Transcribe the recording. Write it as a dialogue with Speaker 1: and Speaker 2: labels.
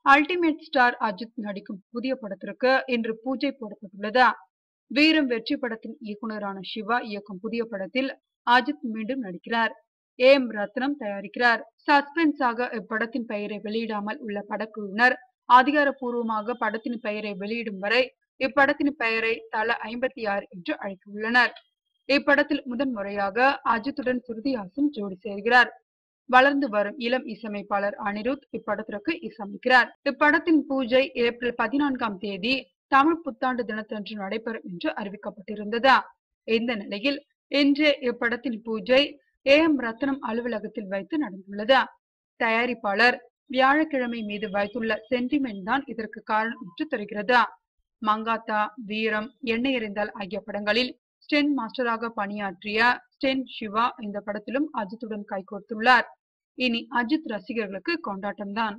Speaker 1: Ultimate star Ajith நடிக்கும் புதிய படத்திற்கு இன்று பூஜை போடப்பட்டுள்ளது. வீரம் வெற்றி படத்தின் இயக்குனரான சிவா இயக்கும் புதிய படத்தில் அஜித் மீண்டும் நடிக்கிறார். ஏம் ரத்னம் தயாரிக்கிறார். சஸ்பென்ஸாக இப்படத்தின் பெயரை வெளியிடாமல் உள்ள படக்குழுவினர் அதிகாரப்பூர்வமாக படத்தின் பெயரை வெளியிடும் வரை இப்படத்தின் பெயரை தல 56 என்று அழைக்கவுள்ளனர். இப்படத்தில் முதன்முறையாக அஜித்துடன் ஸ்ருதி ஹாசன் ஜோடி சேர்கிறார். வளர்ந்து வரும் இளம் இசையமைப்பாளர் அனிருத் இப்படத்திற்கு இசையமைக்கிறார். இப்படத்தின் பூஜை ஏப்ரல் 14ஆம் தேதி தமிழ் புத்தாண்டு தினத்தன்று நடைபெறும் என்று அறிவிக்கப்பட்டிருந்தது. இந்த நிலையில் இன்று இப்படத்தின் பூஜை ஏம் ரத்னம் அலுவலகத்தில் வைத்து நடந்துள்ளது. தயாரிப்பாளர் வியாழக்கிழமை மீது வைத்துள்ள சென்டிமெண்ட் தான் இதற்கு காரணம் என்று தெரிகிறது. மங்காத்தா, வீரம், எண்ணெய் எறிந்தால் ஆகிய படங்களில் ஸ்டென்ட் மாஸ்டராக பணியாற்றிய ஸ்டென்ட் சிவா இந்த படத்திலும் அஜித்துடன் கைகோர்த்துள்ளார். இனி அஜித் ரசிகர்களுக்கு கொண்டாட்டம்தான்.